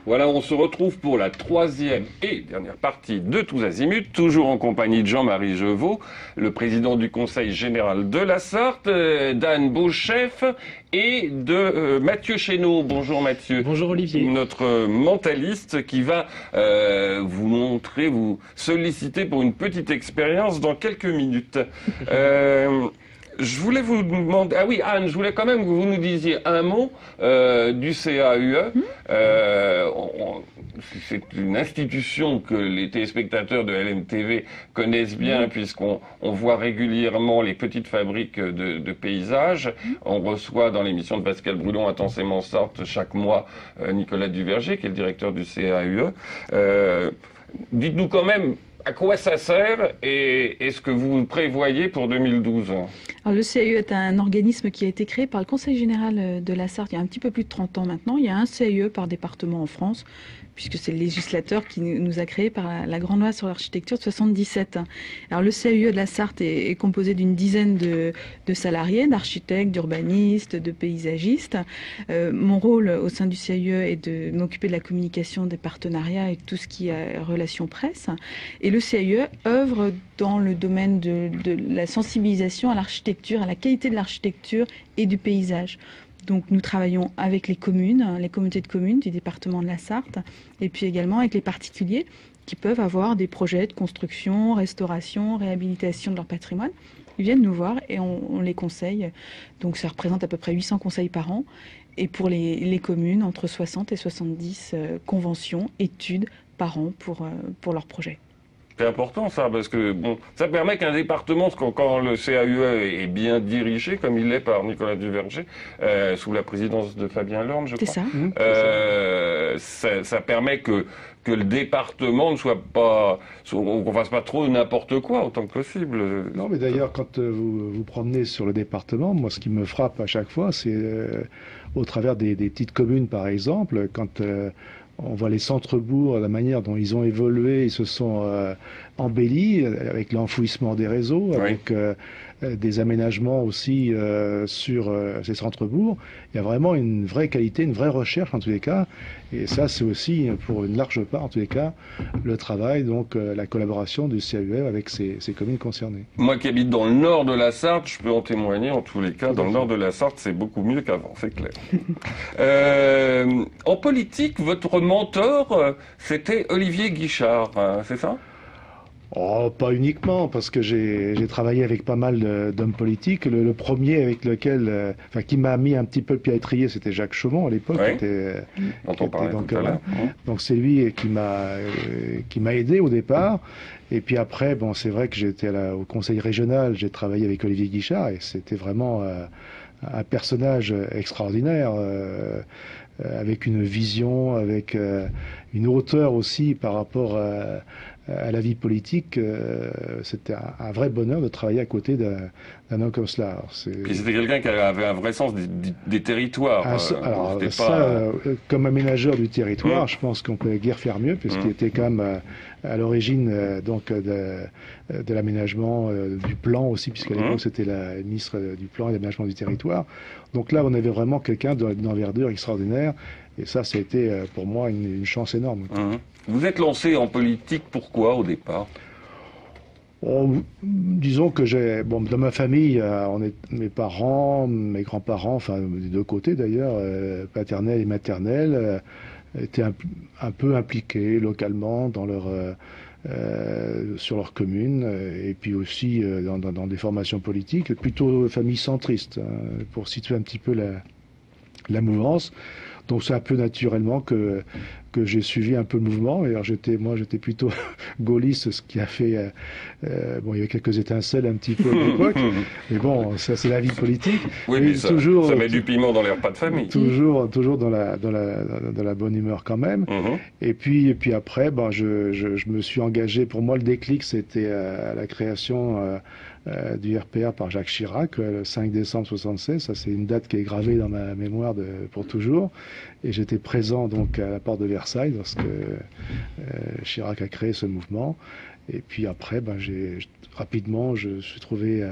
Voilà, on se retrouve pour la troisième et dernière partie de Tous Azimuts, toujours en compagnie de Jean-Marie Jeuveau, le président du Conseil général de la Sarthe, d'Anne Beauchef et de Mathieu Chénaud. Bonjour Mathieu. Bonjour Olivier. Notre mentaliste qui va vous montrer, vous solliciter pour une petite expérience dans quelques minutes. Je voulais vous demander... Ah oui, Anne, je voulais quand même que vous nous disiez un mot du CAUE. C'est une institution que les téléspectateurs de LMTV connaissent bien, puisqu'on voit régulièrement les petites fabriques de paysages. On reçoit dans l'émission de Pascal Brulon, Intensément Sarthe, chaque mois, Nicolas Duverger, qui est le directeur du CAUE. Dites-nous quand même... À quoi ça sert et est-ce que vous prévoyez pour 2012? Alors, le CAUE est un organisme qui a été créé par le Conseil général de la Sarthe il y a un petit peu plus de 30 ans maintenant. Il y a un CAUE par département en France, puisque c'est le législateur qui nous a créé par la grande loi sur l'architecture de 77. Alors le CAUE de la Sarthe est composé d'une dizaine de salariés, d'architectes, d'urbanistes, de paysagistes. Mon rôle au sein du CAUE est de m'occuper de la communication, des partenariats et tout ce qui est relations presse. Et le CAUE œuvre dans le domaine de la sensibilisation à l'architecture, à la qualité de l'architecture et du paysage. Donc nous travaillons avec les communes, les communautés de communes du département de la Sarthe, et puis également avec les particuliers qui peuvent avoir des projets de construction, restauration, réhabilitation de leur patrimoine. Ils viennent nous voir et on les conseille. Donc ça représente à peu près 800 conseils par an. Et pour les communes, entre 60 et 70 conventions, études par an pour leurs projets. C'est important ça, parce que bon, ça permet qu'un département, quand le CAUE est bien dirigé, comme il l'est par Nicolas Duverger, sous la présidence de Fabien Lorne, je crois. C'est ça. Ça permet que le département ne soit pas, qu'on fasse pas trop n'importe quoi autant que possible. Non, mais d'ailleurs, quand vous vous promenez sur le département, moi, ce qui me frappe à chaque fois, c'est au travers des petites communes, par exemple, quand on voit les centres-bourgs, la manière dont ils ont évolué, ils se sont embellis avec l'enfouissement des réseaux, avec des aménagements aussi sur ces centres-bourgs. Il y a vraiment une vraie qualité, une vraie recherche en tous les cas. Et ça, c'est aussi, pour une large part en tous les cas, le travail, donc la collaboration du CAUE avec ces communes concernées. Moi qui habite dans le nord de la Sarthe, je peux en témoigner en tous les cas. Dans le nord de la Sarthe, c'est beaucoup mieux qu'avant, c'est clair. En politique, votre mentor, c'était Olivier Guichard, hein, c'est ça? Oh, pas uniquement, parce que j'ai travaillé avec pas mal d'hommes politiques. Le premier avec lequel, qui m'a mis un petit peu le pied à l'étrier, c'était Jacques Chaumont à l'époque. Dont on parlait tout à l'heure. Donc c'est lui qui m'a aidé au départ. Et puis après, bon, c'est vrai que j'étais au conseil régional, j'ai travaillé avec Olivier Guichard et c'était vraiment un personnage extraordinaire. Avec une vision, avec une hauteur aussi par rapport à la vie politique. C'était un vrai bonheur de travailler à côté d'un homme comme cela. Puis c'était quelqu'un qui avait un vrai sens des territoires. Alors ça, comme aménageur du territoire, je pense qu'on peut guère faire mieux, puisqu'il était quand même à l'origine donc de l'aménagement, du plan aussi, puisqu'à l'époque c'était la ministre du plan et de l'aménagement du territoire. Donc là, on avait vraiment quelqu'un d'une envergure extraordinaire, et ça a été pour moi une chance énorme. Vous êtes lancé en politique, pourquoi au départ? Disons que dans ma famille, mes parents, mes grands-parents, enfin des deux côtés d'ailleurs, paternels et maternels, étaient un peu impliqués localement dans sur leur commune, et puis aussi dans des formations politiques, plutôt famille centriste, pour situer un petit peu la mouvance. Donc c'est un peu naturellement que j'ai suivi un peu le mouvement. Et alors j'étais plutôt gaulliste, ce qui a fait... il y avait quelques étincelles un petit peu à l'époque. Mais bon, ça c'est la vie politique. Oui, mais ça met du piment dans les repas de famille. Toujours dans la bonne humeur quand même. Et puis après, je me suis engagé. Pour moi, le déclic, c'était la création du RPR par Jacques Chirac, le 5 décembre 1976. Ça, c'est une date qui est gravée dans ma mémoire pour toujours. Et j'étais présent donc à la porte de Versailles lorsque Chirac a créé ce mouvement. Et puis après, rapidement, je suis trouvé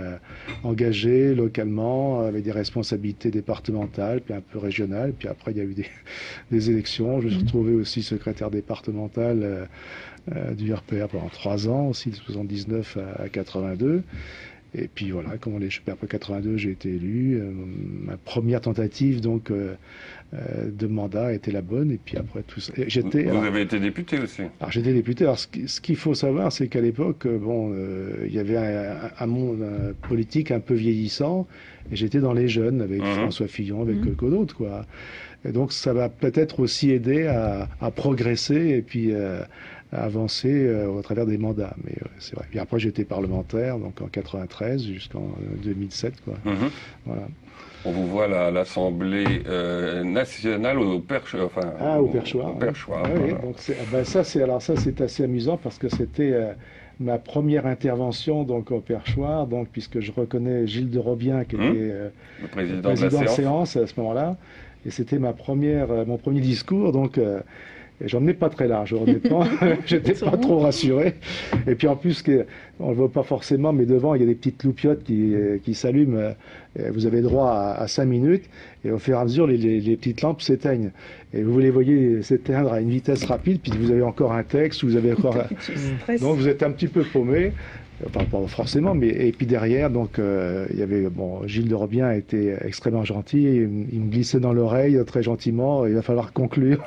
engagé localement avec des responsabilités départementales, puis un peu régionales. Puis après, il y a eu des élections. Je me suis retrouvé aussi secrétaire départemental du RPR pendant 3 ans, aussi de 79 à 82. Et puis voilà, après 82, j'ai été élu. Ma première tentative donc de mandat était la bonne. Et puis après tout ça, vous avez été député aussi. Alors j'étais député. Alors ce qu'il faut savoir, c'est qu'à l'époque, il y avait un monde politique un peu vieillissant. Et j'étais dans les jeunes avec François Fillon, avec d'autres, quoi. Et donc ça va peut-être aussi aider à progresser et puis à avancer au travers des mandats. Mais c'est vrai. Puis après, j'étais parlementaire, donc en 93 jusqu'en 2007, quoi. Voilà. On vous voit à l'Assemblée nationale au Perchoir. Au Perchoir. Au Perchoir. Oui, donc ça c'est assez amusant parce que c'était ma première intervention donc au Perchoir, donc puisque je reconnais Gilles de Robien qui était le président de la séance à ce moment-là, et c'était mon premier discours, donc. Et j'en ai pas très large, honnêtement. J'étais pas trop rassuré. Et puis en plus, on le voit pas forcément, mais devant, il y a des petites loupiottes qui s'allument. Vous avez droit à 5 minutes. Et au fur et à mesure, les petites lampes s'éteignent. Et vous les voyez s'éteindre à une vitesse rapide. Puis vous avez encore un texte, vous avez encore... Donc vous êtes un petit peu paumé. Enfin, pas forcément, mais et puis derrière, donc il y avait Gilles de Robien était extrêmement gentil, il me glissait dans l'oreille très gentiment. Il va falloir conclure.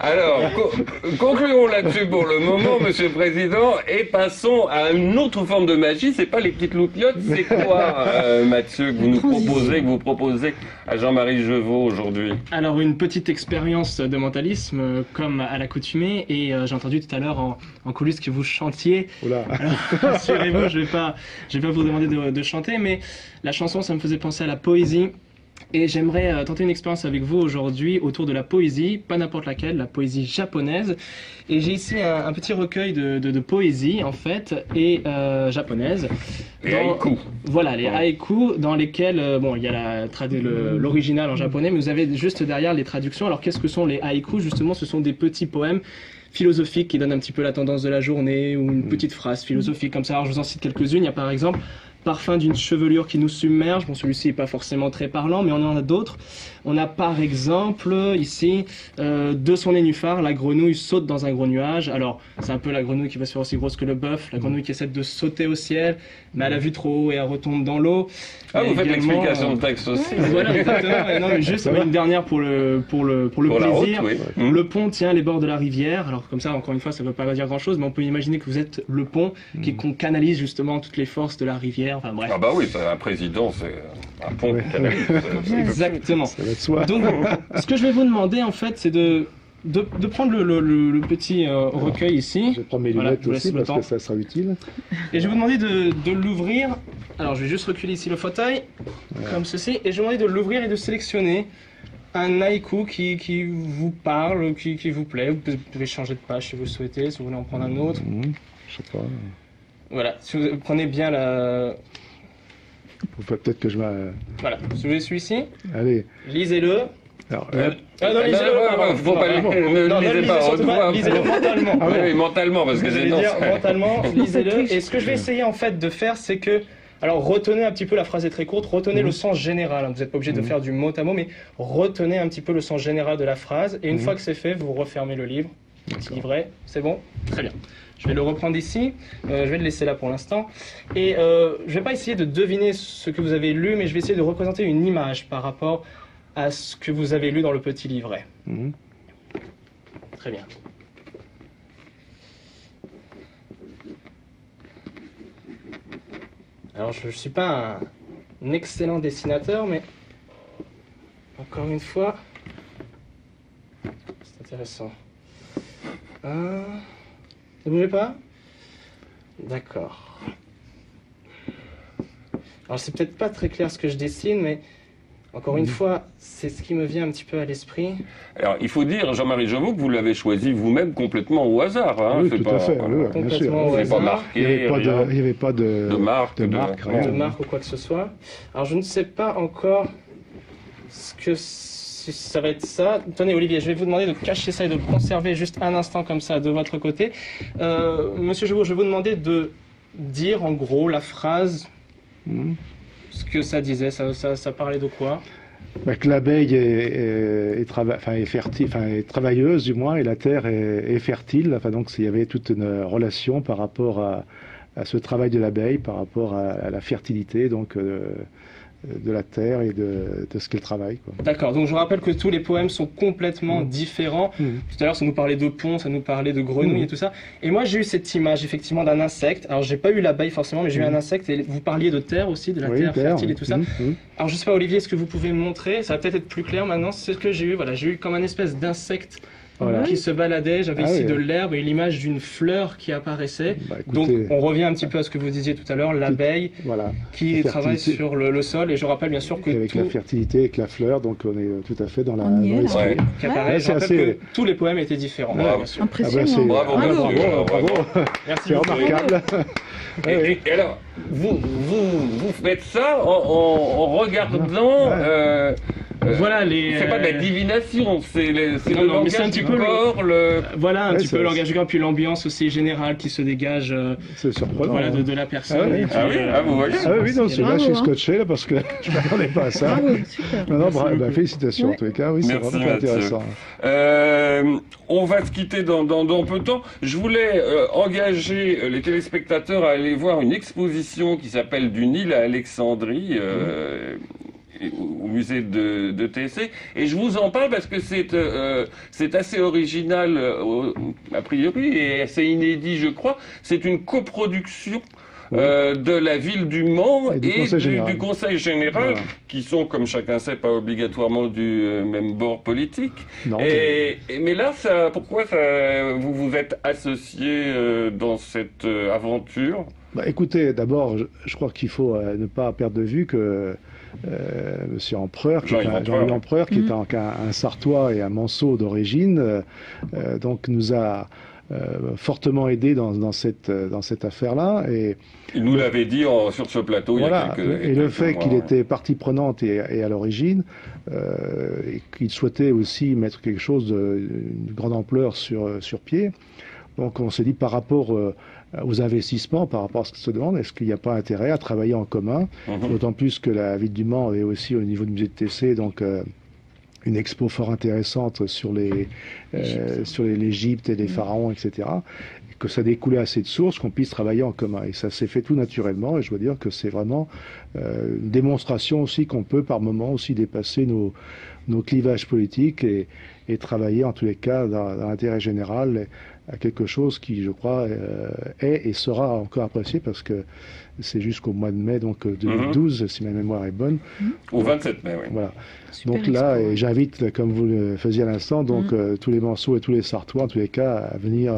Alors, concluons là-dessus pour le moment, Monsieur le Président, et passons à une autre forme de magie. C'est pas les petites loupiottes, c'est quoi, Mathieu, que vous proposez à Jean-Marie Jeuveau aujourd'hui? Alors, une petite expérience de mentalisme, comme à l'accoutumée, et j'ai entendu tout à l'heure en coulisses que vous chantiez. Oula. Alors, rassurez-vous, je vais pas vous demander de chanter, mais la chanson, ça me faisait penser à la poésie. Et j'aimerais tenter une expérience avec vous aujourd'hui autour de la poésie, pas n'importe laquelle, la poésie japonaise. Et j'ai ici un petit recueil de poésie, en fait, et japonaise. Les haïkus. Voilà, les haïkus, dans lesquels, il y a l'original en japonais, mais vous avez juste derrière les traductions. Alors, qu'est-ce que sont les haïkus? Justement, ce sont des petits poèmes philosophique qui donne un petit peu la tendance de la journée, ou une petite phrase philosophique comme ça. Alors je vous en cite quelques-unes. Il y a par exemple Parfum d'une chevelure qui nous submerge. Bon, celui-ci n'est pas forcément très parlant, mais on en a d'autres. On a par exemple ici de son nénuphar, la grenouille saute dans un gros nuage. Alors c'est un peu la grenouille qui va se faire aussi grosse que le bœuf, la grenouille qui essaie de sauter au ciel, mais elle a vu trop haut et elle retombe dans l'eau. Ah, vous faites l'explication de texte aussi. Voilà, exactement. Non, mais juste une dernière pour le plaisir. Route, oui. Le pont tient les bords de la rivière. Alors comme ça, encore une fois, ça ne veut pas dire grand-chose, mais on peut imaginer que vous êtes le pont qu'on canalise justement toutes les forces de la rivière. Enfin bref. Ah bah oui, un président, c'est un pont qui canalise. Exactement. Ça va de soi. Donc, ce que je vais vous demander, en fait, c'est de prendre le petit recueil ici. Je prends mes lunettes aussi parce que ça sera utile. Et je vais vous demander de l'ouvrir. Alors, je vais juste reculer ici le fauteuil, comme ceci. Et je vais vous demander de l'ouvrir et de sélectionner un haïku qui vous parle, qui vous plaît. Vous pouvez changer de page si vous le souhaitez, si vous voulez en prendre un autre. Je sais pas. Voilà, si vous prenez bien la... Peut-être que je vais... Voilà, si vous voulez celui-ci, Allez. Lisez-le. Alors, non, lisez-le, faut pas ne lisez pas, lisez-le mentalement. Ah oui, mentalement, parce que je vais dire mentalement, lisez-le. Et ce que je vais essayer en fait de faire, c'est que... Alors retenez un petit peu, la phrase est très courte, retenez le sens général. Vous n'êtes pas obligé de faire du mot à mot, mais retenez un petit peu le sens général de la phrase. Et une fois que c'est fait, vous refermez le livre. Petit livret, c'est bon? Très bien. Je vais le reprendre ici, je vais le laisser là pour l'instant. Et je ne vais pas essayer de deviner ce que vous avez lu, mais je vais essayer de représenter une image par rapport à ce que vous avez lu dans le petit livret. Très bien. Alors je ne suis pas un excellent dessinateur, mais encore une fois, c'est intéressant. Ne bougez pas. D'accord. Alors c'est peut-être pas très clair ce que je dessine, mais encore une fois, c'est ce qui me vient un petit peu à l'esprit. Alors il faut dire, Jean-Marie Jeuveau, que vous l'avez choisi vous-même complètement au hasard. Hein. Oui, tout à fait. Voilà. Oui, bien sûr. Complètement au C'est pas hasard. marqué, Il n'y avait pas de marque, rien. De marque ou quoi que ce soit. Alors je ne sais pas encore ce que ça va être ça. Tenez Olivier, je vais vous demander de cacher ça et de le conserver juste un instant comme ça de votre côté. Monsieur Jebour, je vais vous demander de dire en gros la phrase, ce que ça disait, ça parlait de quoi? Que l'abeille est fertile, est travailleuse du moins, et la terre est fertile. Enfin, donc il y avait toute une relation par rapport à ce travail de l'abeille, par rapport à la fertilité donc de la terre et de ce qu'elle travaille. D'accord, donc je rappelle que tous les poèmes sont complètement différents. Tout à l'heure, ça nous parlait de pont, ça nous parlait de grenouilles et tout ça. Et moi, j'ai eu cette image, effectivement, d'un insecte. Alors, j'ai pas eu l'abeille forcément, mais j'ai eu un insecte. Et vous parliez de terre aussi, de la terre fertile et tout ça. Alors, je sais pas, Olivier, est-ce que vous pouvez me montrer? Ça va peut-être être plus clair maintenant. C'est ce que j'ai eu. Voilà, j'ai eu comme un espèce d'insecte qui se baladait. J'avais ici de l'herbe et l'image d'une fleur qui apparaissait. Écoutez, donc, on revient un petit peu à ce que vous disiez tout à l'heure, l'abeille qui travaille sur le sol. Et je rappelle bien sûr que avec la fertilité, avec la fleur, donc on est tout à fait dans l'esprit. Qui apparaît. Je rappelle que tous les poèmes étaient différents. Impressionnant. Bravo. Merci, c'est remarquable. Et alors, vous faites ça en regardant... voilà c'est pas de la divination, c'est le langage du corps, voilà un petit peu le langage du corps, puis l'ambiance aussi générale qui se dégage. C'est surprenant. Voilà de la personne. Vous voyez. Oui, non, là je suis scotché là parce que je m'attendais pas à ça. Super. Non, félicitations en tous les cas. Oui, c'est vraiment intéressant. On va se quitter dans peu de temps. Je voulais engager les téléspectateurs à aller voir une exposition qui s'appelle Du Nil à Alexandrie. Au musée de TSC, et je vous en parle parce que c'est assez original a priori et assez inédit, je crois. C'est une coproduction de la ville du Mans et du Conseil général, qui sont, comme chacun sait, pas obligatoirement du même bord politique. Non, mais là, pourquoi vous vous êtes associé dans cette aventure? Écoutez, d'abord, je crois qu'il faut ne pas perdre de vue que Monsieur Empereur, Jean-Louis Empereur, qui est un Sartois et un Manceau d'origine, donc nous a fortement aidé dans cette affaire-là. Et il nous l'avait dit sur ce plateau il y a quelques et le fait qu'il était partie prenante et à l'origine, et qu'il souhaitait aussi mettre quelque chose d'une grande ampleur sur pied. Donc on s'est dit par rapport aux investissements, par rapport à ce qui se demande, est-ce qu'il n'y a pas intérêt à travailler en commun, d'autant plus que la ville du Mans avait aussi au niveau du musée de TC donc une expo fort intéressante sur l'Égypte et les pharaons, etc. Et que ça découlait assez de sources, qu'on puisse travailler en commun. Et ça s'est fait tout naturellement, et je dois dire que c'est vraiment une démonstration aussi qu'on peut par moment aussi dépasser nos clivages politiques et travailler en tous les cas dans l'intérêt général à quelque chose qui, je crois, est et sera encore apprécié parce que c'est jusqu'au mois de mai donc 2012, si ma mémoire est bonne. Au 27 mai, oui. Voilà. Super donc là, et j'invite, comme vous le faisiez à l'instant, donc tous les Manceaux et tous les Sartois, en tous les cas, à venir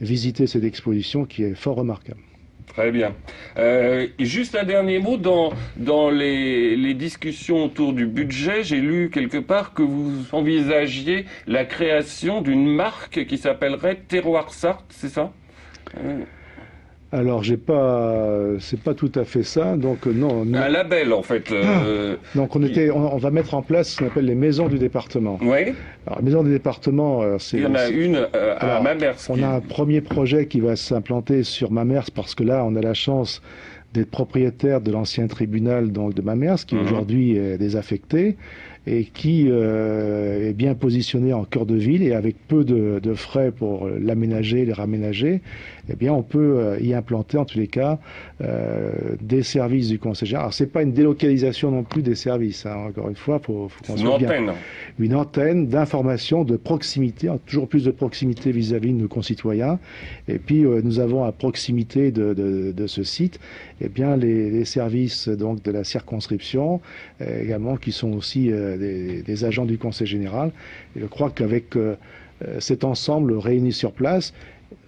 visiter cette exposition qui est fort remarquable. Très bien. Et juste un dernier mot, dans les discussions autour du budget, j'ai lu quelque part que vous envisagiez la création d'une marque qui s'appellerait Terroir Sarthe, c'est ça? Alors, c'est pas tout à fait ça. Donc non. Un label en fait. Donc on va mettre en place ce qu'on appelle les maisons du département. Oui. Alors, les maisons du département, il y en a une à Mamers. On a un premier projet qui va s'implanter sur Mamers parce que là, on a la chance d'être propriétaire de l'ancien tribunal donc de Mamers qui aujourd'hui est désaffecté et qui est bien positionné en cœur de ville et avec peu de frais pour l'aménager, les raménager, eh bien on peut y implanter en tous les cas des services du Conseil général. Alors c'est pas une délocalisation non plus des services, hein. Encore une fois, faut qu'on soit bien. Une antenne d'information, de proximité, toujours plus de proximité vis-à-vis de nos concitoyens. Et puis nous avons à proximité de ce site, eh bien les services donc de la circonscription également qui sont aussi des agents du Conseil général. Et je crois qu'avec cet ensemble réuni sur place,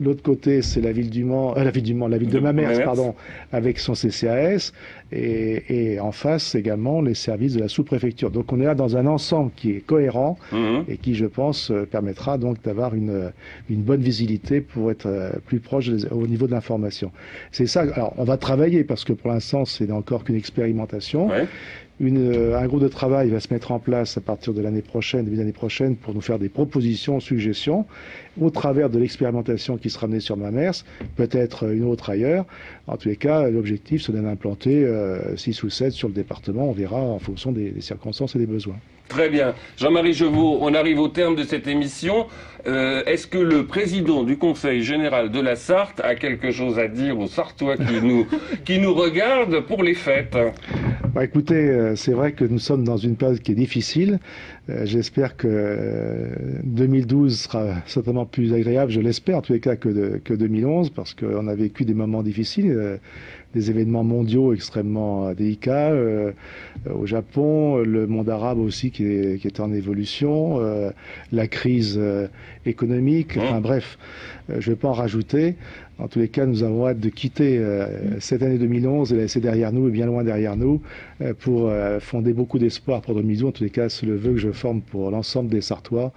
l'autre côté, c'est la ville du Mans, la ville de Mamers, pardon, avec son CCAS, et en face également les services de la sous-préfecture. Donc on est là dans un ensemble qui est cohérent et qui, je pense, permettra donc d'avoir une bonne visibilité pour être plus proche au niveau de l'information. C'est ça. Alors on va travailler parce que pour l'instant c'est encore qu'une expérimentation. Un groupe de travail va se mettre en place à partir de l'année prochaine, début de l'année prochaine, pour nous faire des propositions, suggestions, au travers de l'expérimentation qui sera menée sur Mamers, peut-être une autre ailleurs. En tous les cas, l'objectif, c'est d'en implanter 6 ou 7 sur le département. On verra en fonction des circonstances et des besoins. Très bien. Jean-Marie Jeuveau, on arrive au terme de cette émission. Est-ce que le président du Conseil général de la Sarthe a quelque chose à dire aux Sartois qui nous regardent pour les fêtes? Écoutez, c'est vrai que nous sommes dans une période qui est difficile. J'espère que 2012 sera certainement plus agréable, je l'espère en tous les cas, que 2011, parce qu'on a vécu des moments difficiles, des événements mondiaux extrêmement délicats au Japon, le monde arabe aussi qui est en évolution, la crise économique, enfin bref, je ne vais pas en rajouter. En tous les cas, nous avons hâte de quitter cette année 2011 et la laisser derrière nous et bien loin derrière nous pour fonder beaucoup d'espoir pour 2012. En tous les cas, c'est le vœu que je forme pour l'ensemble des Sartois,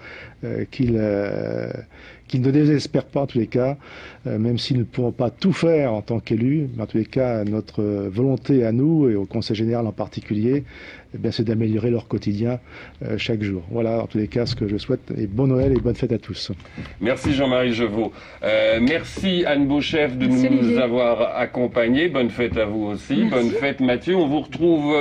qu'ils ne désespèrent pas en tous les cas, même si nous ne pourrons pas tout faire en tant qu'élus, mais en tous les cas, notre volonté à nous et au Conseil général en particulier, c'est d'améliorer leur quotidien chaque jour. Voilà, en tous les cas, ce que je souhaite. Et bon Noël et bonne fête à tous. Merci Jean-Marie Jeuveau. Merci Anne Beauchef de nous avoir accompagnés. Bonne fête à vous aussi. Merci. Bonne fête Mathieu. On vous retrouve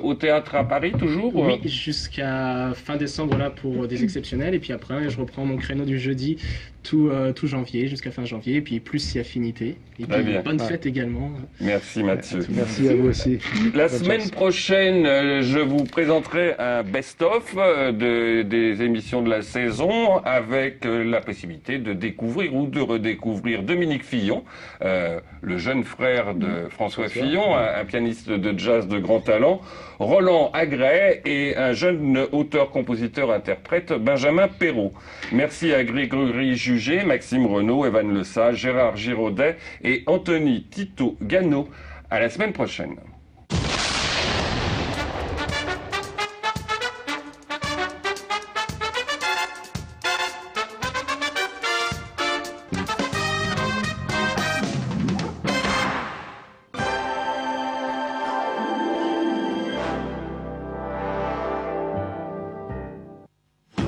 au théâtre à Paris toujours? Oui, jusqu'à fin décembre là pour des exceptionnels. Et puis après, je reprends mon créneau du jeudi tout janvier, jusqu'à fin janvier. Et puis plus si affinité. Et puis bonne fête également. Merci Mathieu. Merci à vous aussi. La semaine prochaine, je vous présenterai un best-of des émissions de la saison avec la possibilité de découvrir ou de redécouvrir Dominique Fillon, le jeune frère de François Fillon, un pianiste de jazz de grand talent, Roland Agray et un jeune auteur, compositeur, interprète, Benjamin Perrault. Merci à Grégory Jugé, Maxime Renaud, Evan Lesage, Gérard Giraudet et Anthony Tito Gano. À la semaine prochaine.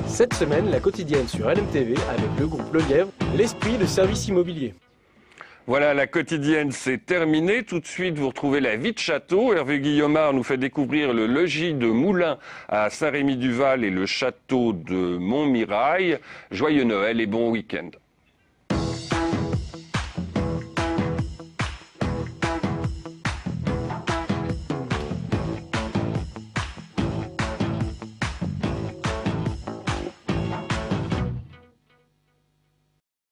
Cette semaine, la quotidienne sur LMTV avec le groupe Le Lièvre, l'esprit de service immobilier. Voilà, la quotidienne, c'est terminé. Tout de suite, vous retrouvez la vie de château. Hervé Guillaumard nous fait découvrir le logis de Moulins à Saint-Rémy-du-Val et le château de Montmirail. Joyeux Noël et bon week-end.